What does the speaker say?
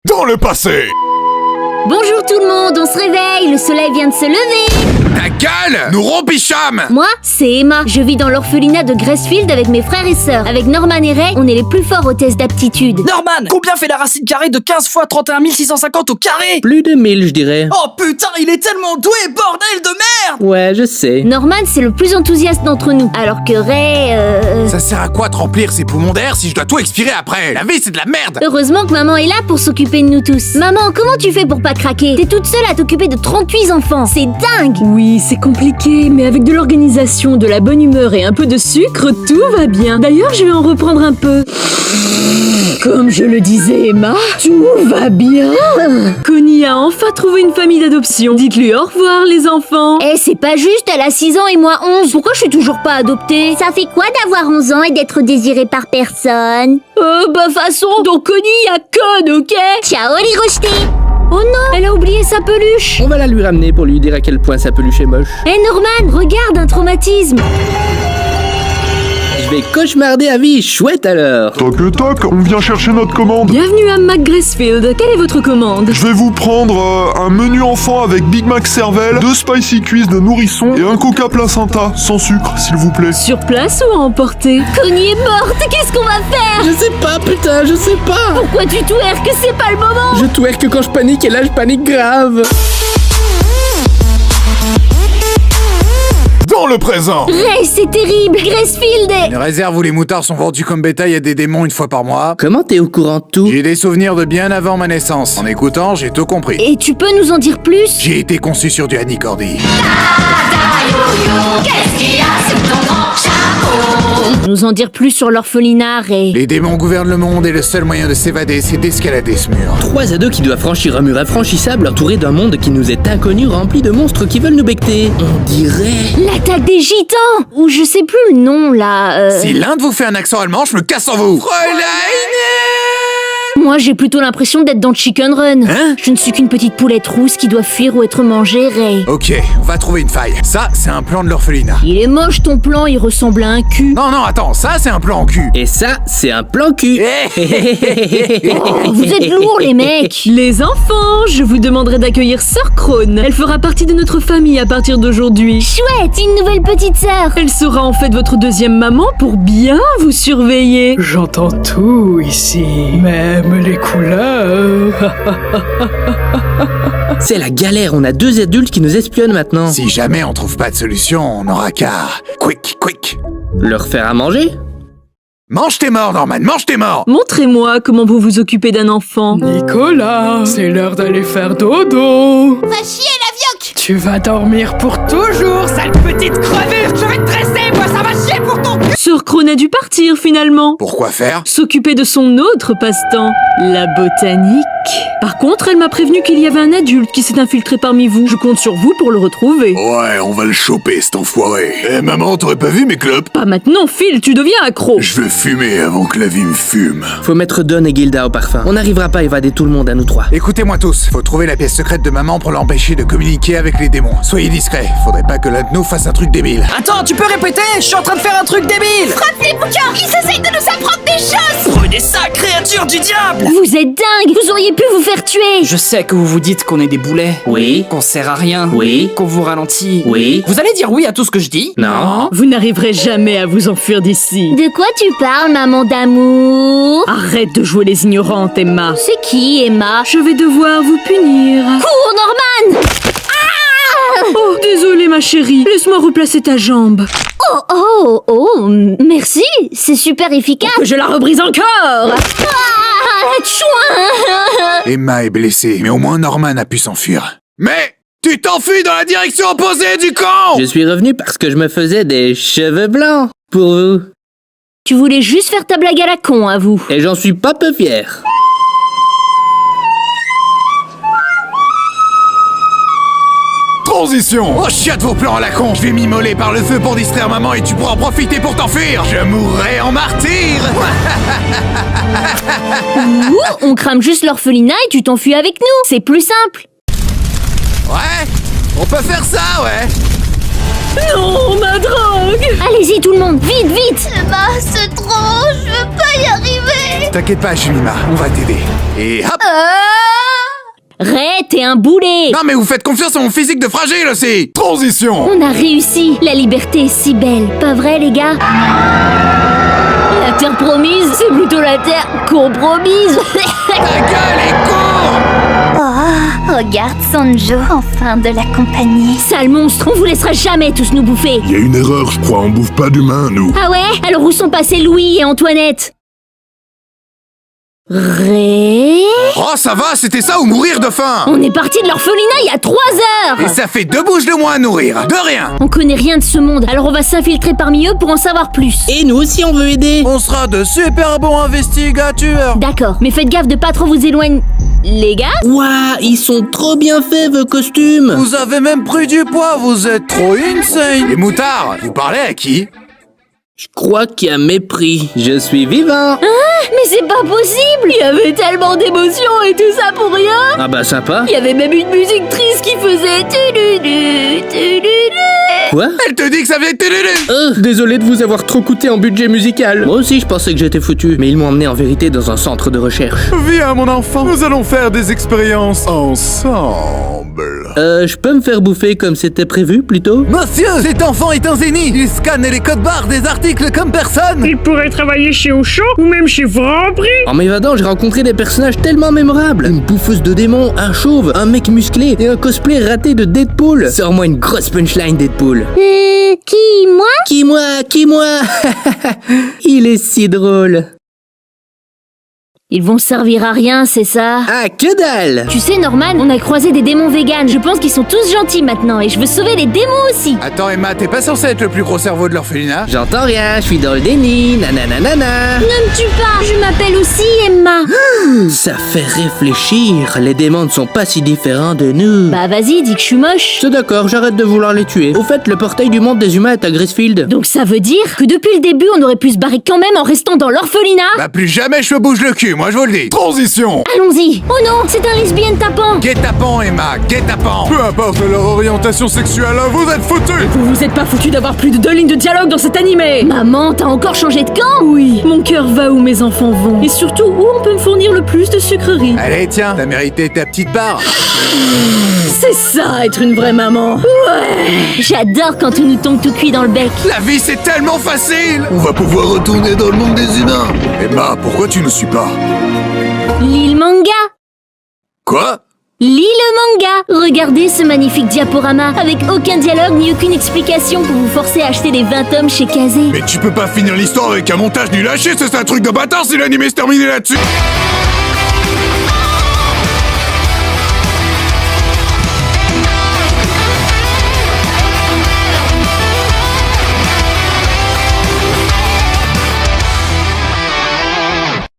Dans le passé. Bonjour tout le monde, on se réveille, le soleil vient de se lever. Ta gueule, nous rompicham. Moi, c'est Emma. Je vis dans l'orphelinat de Gracefield avec mes frères et sœurs. Avec Norman et Ray, on est les plus forts au test d'aptitude. Norman, combien fait la racine carrée de 15 fois 31 650 au carré? Plus de 1000, je dirais. Oh putain, il est tellement doué, bordel de merde! Ouais, je sais. Norman, c'est le plus enthousiaste d'entre nous, alors que Ray, Ça sert à quoi de remplir ses poumons d'air si je dois tout expirer après? La vie, c'est de la merde. Heureusement que maman est là pour s'occuper de nous tous. Maman, comment tu fais pour pas craquer? T'es toute seule à t'occuper de 38 enfants, c'est dingue! Oui, c'est compliqué, mais avec de l'organisation, de la bonne humeur et un peu de sucre, tout va bien. D'ailleurs, je vais en reprendre un peu. Comme je le disais, Emma, tout va bien. Connie a enfin trouvé une famille d'adoption. Dites-lui au revoir, les enfants. Eh, c'est pas juste, elle a 6 ans et moi 11. Pourquoi je suis toujours pas adoptée? Ça fait quoi d'avoir 11 ans et d'être désirée par personne? Façon, donc Connie a conne, ok? Ciao les rejetés! Oh non, elle a oublié sa peluche. On va la lui ramener pour lui dire à quel point sa peluche est moche. Eh Norman, regarde, un traumatisme! Je vais cauchemarder à vie, chouette alors. Toc toc, on vient chercher notre commande. Bienvenue à McGracefield. Quelle est votre commande? Je vais vous prendre un menu enfant avec Big Mac cervelle, 2 spicy quiz de nourrisson et un coca placenta, sans sucre, s'il vous plaît. Sur place ou à emporter? Connie est morte, qu'est-ce qu'on va faire? Je sais pas, putain, je sais pas. Pourquoi tu twerques? C'est pas le moment! Je twerk quand je panique et là je panique grave. Dans le présent. Ray, c'est terrible! Gracefield est... Une réserve où les moutards sont vendus comme bétail à des démons une fois par mois. Comment t'es au courant de tout? J'ai des souvenirs de bien avant ma naissance. En écoutant, j'ai tout compris. Et tu peux nous en dire plus? J'ai été conçu sur du Annie Cordy. Nous en dire plus sur l'orphelinat, Ray. Les démons gouvernent le monde et le seul moyen de s'évader, c'est d'escalader ce mur. 3 ados qui doivent franchir un mur infranchissable entouré d'un monde qui nous est inconnu, rempli de monstres qui veulent nous becter. On dirait... L'attaque des gitans! Ou je sais plus le nom, là, Si l'un de vous fait un accent allemand, je me casse en vous. Moi, j'ai plutôt l'impression d'être dans Chicken Run. Hein? Je ne suis qu'une petite poulette rousse qui doit fuir ou être mangée, Ray. Ok, on va trouver une faille. Ça, c'est un plan de l'orphelinat. Il est moche ton plan, il ressemble à un cul. Non, attends, ça, c'est un plan en cul. Et ça, c'est un plan cul. Oh, vous êtes lourds, les mecs! Les enfants, je vous demanderai d'accueillir Sœur Crone. Elle fera partie de notre famille à partir d'aujourd'hui. Chouette, une nouvelle petite sœur! Elle sera en fait votre deuxième maman pour bien vous surveiller. J'entends tout ici, même les couleurs. C'est la galère, on a 2 adultes qui nous espionnent maintenant. Si jamais on trouve pas de solution, on aura qu'à... Quick. Leur faire à manger? Mange tes morts, Norman, mange tes morts. Montrez-moi comment vous vous occupez d'un enfant. Nicolas, c'est l'heure d'aller faire dodo. Va chier la vioque! Tu vas dormir pour toujours, sale petite crevure. Je vais te dresser, moi ça va chier pour ton cul. Sœur Crone a dû partir finalement. Pourquoi faire? S'occuper de son autre passe-temps, la botanique. Par contre, elle m'a prévenu qu'il y avait un adulte qui s'est infiltré parmi vous. Je compte sur vous pour le retrouver. Ouais, on va le choper, cet enfoiré. Eh maman, t'aurais pas vu mes clopes? Pas maintenant, Phil, tu deviens accro. Je veux fumer avant que la vie me fume. Faut mettre Don et Gilda au parfum. On n'arrivera pas à évader tout le monde à nous 3. Écoutez-moi tous, faut trouver la pièce secrète de maman pour l'empêcher de communiquer avec les démons. Soyez discrets, faudrait pas que l'un de nous fasse un truc débile. Attends, tu peux répéter? Je suis en train de faire un truc débile! Frappe les bouquins! Ils essayent de nous apprendre des choses! Prenez ça, créature du diable! Vous êtes dingue! Vous auriez pu vous faire tuer! Je sais que vous vous dites qu'on est des boulets. Oui. Qu'on sert à rien. Oui. Qu'on vous ralentit. Oui. Vous allez dire oui à tout ce que je dis? Non. Vous n'arriverez jamais à vous enfuir d'ici. De quoi tu parles, maman d'amour? Arrête de jouer les ignorantes, Emma. C'est qui, Emma? Je vais devoir vous punir. Cours, Norman! Oh, désolée ma chérie. Laisse-moi replacer ta jambe. Merci, c'est super efficace! Que je la rebrise encore. Chouin! Emma est blessée, mais au moins Norman a pu s'enfuir. Mais tu t'enfuis dans la direction opposée du camp! Je suis revenu parce que je me faisais des cheveux blancs. Pour vous. Tu voulais juste faire ta blague à la con, à vous. Et j'en suis pas peu fier. Transition! Oh chiotte vos plans à la con! Je vais m'immoler par le feu pour distraire maman et tu pourras en profiter pour t'enfuir! Je mourrai en martyr! Ouh, on crame juste l'orphelinat et tu t'enfuis avec nous. C'est plus simple. Ouais? On peut faire ça, ouais! Non, ma drogue. Allez-y tout le monde, vite, vite! Emma, c'est trop, je veux pas y arriver! T'inquiète pas, Jemima, on va t'aider. Et hop. Ray, t'es un boulet. Non mais vous faites confiance à mon physique de fragile aussi. Transition. On a réussi. La liberté est si belle. Pas vrai, les gars? La terre promise, c'est plutôt la terre compromise. Ta gueule et cours. Oh, regarde Sanjo, enfin de la compagnie. Sale monstre, on vous laissera jamais tous nous bouffer. Il y a une erreur, je crois, on bouffe pas d'humains, nous. Ah ouais? Alors où sont passés Louis et Antoinette? Ray? Oh ça va, c'était ça ou mourir de faim. On est parti de l'orphelinat il y a 3 heures. Et ça fait 2 bouches de moins à nourrir. De rien. On connaît rien de ce monde, alors on va s'infiltrer parmi eux pour en savoir plus. Et nous aussi on veut aider. On sera de super bons investigateurs. D'accord, mais faites gaffe de pas trop vous éloigner. Les gars? Waouh, ils sont trop bien faits vos costumes. Vous avez même pris du poids, vous êtes trop insane. Les moutards, vous parlez à qui? Je crois qu'il y a mépris. Je suis vivant. Mais c'est pas possible. Il y avait tellement d'émotions et tout ça pour rien. Ah bah sympa. Il y avait même une musique triste qui faisait tu-du-du, tu-du-du. Quoi? Elle te dit que ça vient de... Désolé de vous avoir trop coûté en budget musical. Moi aussi je pensais que j'étais foutu, mais ils m'ont emmené en vérité dans un centre de recherche. Viens, mon enfant, nous allons faire des expériences ensemble. Je peux me faire bouffer comme c'était prévu plutôt? Monsieur, cet enfant est un génie. Il scanne les codes barres des articles comme personne. Il pourrait travailler chez Auchan ou même chez Franprix. En m'évadant, j'ai rencontré des personnages tellement mémorables. Une bouffeuse de démons, un chauve, un mec musclé et un cosplay raté de Deadpool. Sors-moi une grosse punchline, Deadpool. Qui, moi? Qui moi Il est si drôle. Ils vont servir à rien, c'est ça? Ah, que dalle! Tu sais, Norman, on a croisé des démons véganes. Je pense qu'ils sont tous gentils maintenant et je veux sauver les démons aussi. Attends Emma, t'es pas censé être le plus gros cerveau de l'orphelinat? J'entends rien, je suis dans le déni, nananana. Ne me tue pas, je m'appelle aussi Emma. Ça fait réfléchir, les démons ne sont pas si différents de nous. Bah vas-y, dis que je suis moche. C'est d'accord, j'arrête de vouloir les tuer. Au fait, le portail du monde des humains est à Gracefield. Donc ça veut dire que depuis le début, on aurait pu se barrer quand même en restant dans l'orphelinat? Bah plus jamais je me bouge le cul, moi je vous le dis. Transition. Allons-y. Oh non, c'est un lesbien tapant. Guet-apens Emma, guet-apens. Peu importe leur orientation sexuelle, vous êtes foutus. Vous vous êtes pas foutu d'avoir plus de 2 lignes de dialogue dans cet animé? Maman, t'as encore changé de camp? Oui, mon cœur va où mes enfants vont. Et surtout, où on peut me fournir le plus de sucreries. Allez tiens, t'as mérité ta petite barre. C'est ça, être une vraie maman. J'adore quand on nous tombe tout cuit dans le bec. La vie c'est tellement facile. On va pouvoir retourner dans le monde des humains. Emma, pourquoi tu ne suis pas? Lis le manga. Quoi? Lis le manga. Regardez ce magnifique diaporama avec aucun dialogue ni aucune explication pour vous forcer à acheter les 20 tomes chez Kazé. Mais tu peux pas finir l'histoire avec un montage nul lâché, c'est un truc de bâtard si l'anime se terminé là-dessus.